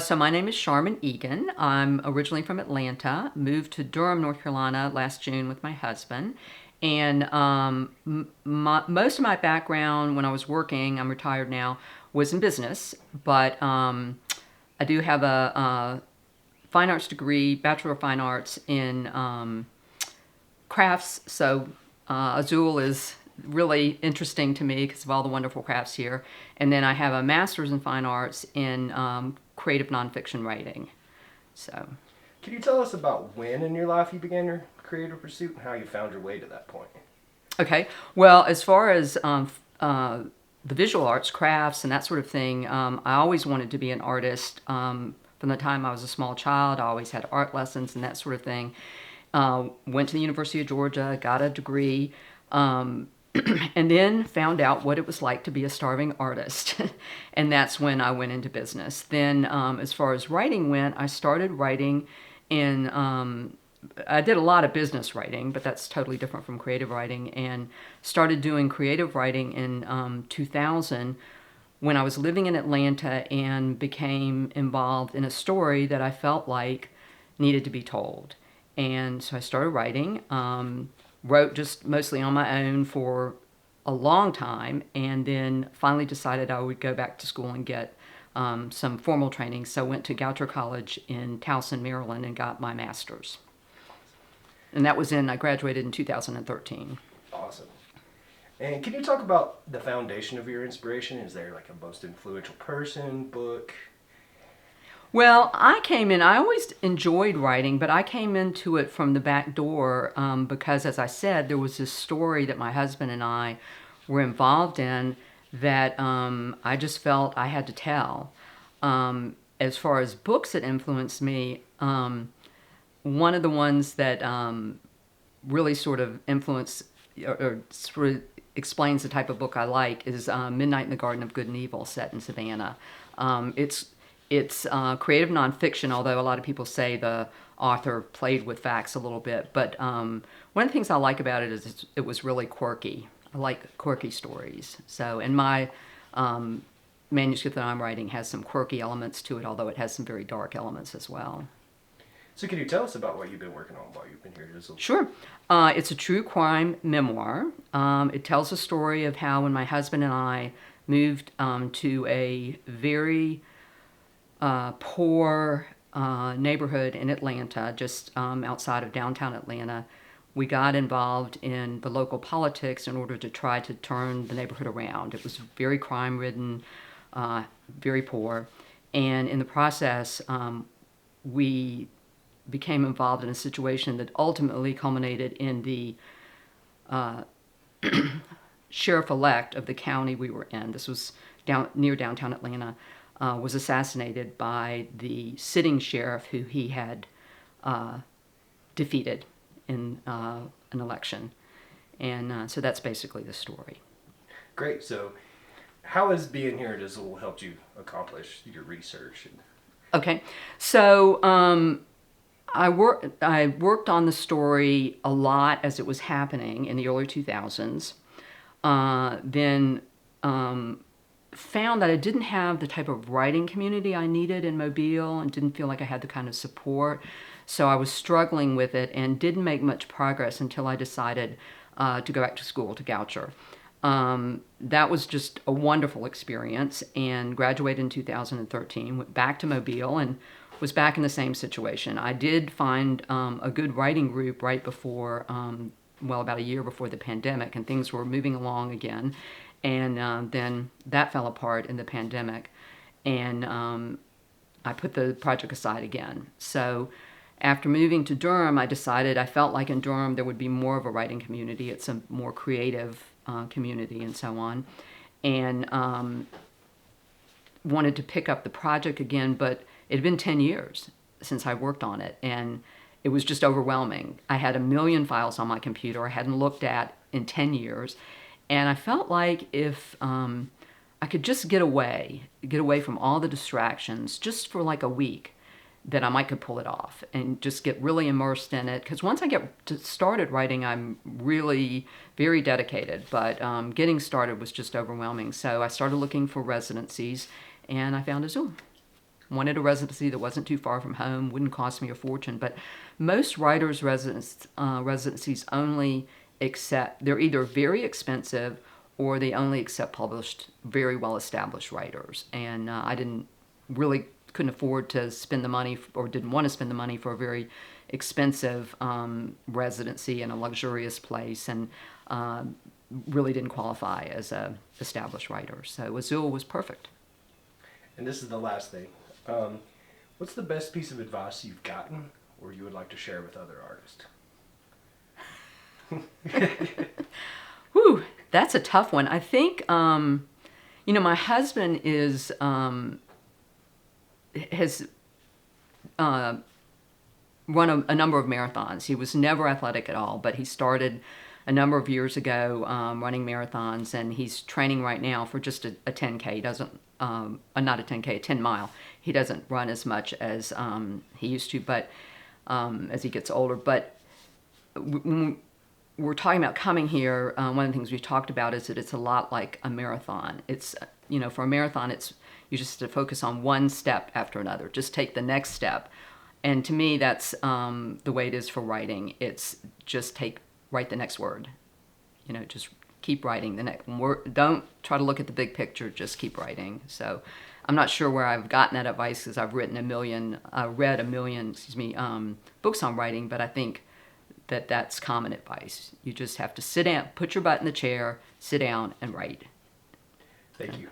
So my name is Sharman Egan. I'm originally from Atlanta, moved to Durham, North Carolina last June with my husband. And most of my background when I was working, I'm retired now, was in business. But I do have a fine arts degree, Bachelor of Fine Arts in crafts. So Azule is really interesting to me because of all the wonderful crafts here. And then I have a master's in fine arts in creative nonfiction writing. So, Can you tell us about when in your life you began your creative pursuit and how you found your way to that point? okay. Well, as far as the visual arts, crafts, and that sort of thing, I always wanted to be an artist. From the time I was a small child, I always had art lessons and that sort of thing. Went to the University of Georgia, got a degree, and then found out what it was like to be a starving artist. And that's when I went into business. Then, as far as writing went, I started writing in, I did a lot of business writing, but that's totally different from creative writing, and started doing creative writing in 2000 when I was living in Atlanta and became involved in a story that I felt like needed to be told. And so I started writing, wrote just mostly on my own for a long time, and then finally decided I would go back to school and get some formal training. So I went to Goucher College in Towson, Maryland, and got my master's. And that was I graduated in 2013. Awesome. And can you talk about the foundation of your inspiration? Is there like a most influential person, book? Well, I always enjoyed writing, but I came into it from the back door because, as I said, there was this story that my husband and I were involved in that I just felt I had to tell. As far as books that influenced me, one of the ones that really sort of influenced or sort of explains the type of book I like is Midnight in the Garden of Good and Evil, set in Savannah. It's creative nonfiction, although a lot of people say the author played with facts a little bit. But one of the things I like about it is it was really quirky. I like quirky stories. So, and my manuscript that I'm writing has some quirky elements to it, although it has some very dark elements as well. So can you tell us about what you've been working on while you've been here at Azule? Sure. It's a true crime memoir. It tells a story of how when my husband and I moved to a very poor neighborhood in Atlanta, just outside of downtown Atlanta, we got involved in the local politics in order to try to turn the neighborhood around. It was very crime-ridden, very poor, and in the process, we became involved in a situation that ultimately culminated in the sheriff-elect of the county we were in. This was near downtown Atlanta. Was assassinated by the sitting sheriff who he had defeated in an election. And so that's basically the story. Great. So how has being here at Azule helped you accomplish your research? Okay, so I worked on the story a lot as it was happening in the early 2000s. Then found that I didn't have the type of writing community I needed in Mobile and didn't feel like I had the kind of support. So I was struggling with it and didn't make much progress until I decided to go back to school to Goucher. That was just a wonderful experience, and graduated in 2013, went back to Mobile and was back in the same situation. I did find a good writing group right before, about a year before the pandemic, and things were moving along again. And then that fell apart in the pandemic, and I put the project aside again. So after moving to Durham, I decided I felt like in Durham there would be more of a writing community. It's a more creative community and so on, and wanted to pick up the project again, but it had been 10 years since I worked on it, and it was just overwhelming. I had 1,000,000 files on my computer I hadn't looked at in 10 years, and I felt like if I could just get away from all the distractions just for like a week, that I might could pull it off and just get really immersed in it. Because once I get started writing, I'm really very dedicated, but getting started was just overwhelming. So I started looking for residencies, and I found Azule. wanted a residency that wasn't too far from home, wouldn't cost me a fortune. But most writers' residencies only accept, they're either very expensive or they only accept published, very well-established writers. And I didn't really couldn't afford to spend the money, or didn't want to spend the money for a very expensive residency in a luxurious place, and really didn't qualify as a established writer. So Azule was perfect. And this is the last thing. What's the best piece of advice you've gotten or you would like to share with other artists? Whew, that's a tough one. I think, my husband is has run a number of marathons. He was never athletic at all, but he started a number of years ago running marathons, and he's training right now for just a 10K. He doesn't, not a 10K, a 10 mile. He doesn't run as much as he used to, but as he gets older. But when we're talking about coming here, one of the things we talked about is that it's a lot like a marathon. It's, for a marathon, it's you just have to focus on one step after another. Just take the next step. And to me, that's the way it is for writing. It's just write the next word. Just keep writing the next word. Don't try to look at the big picture. Just keep writing. So I'm not sure where I've gotten that advice, because I've read a million books on writing, but I think that's common advice. You just have to sit down, put your butt in the chair, sit down, and write. Thank you.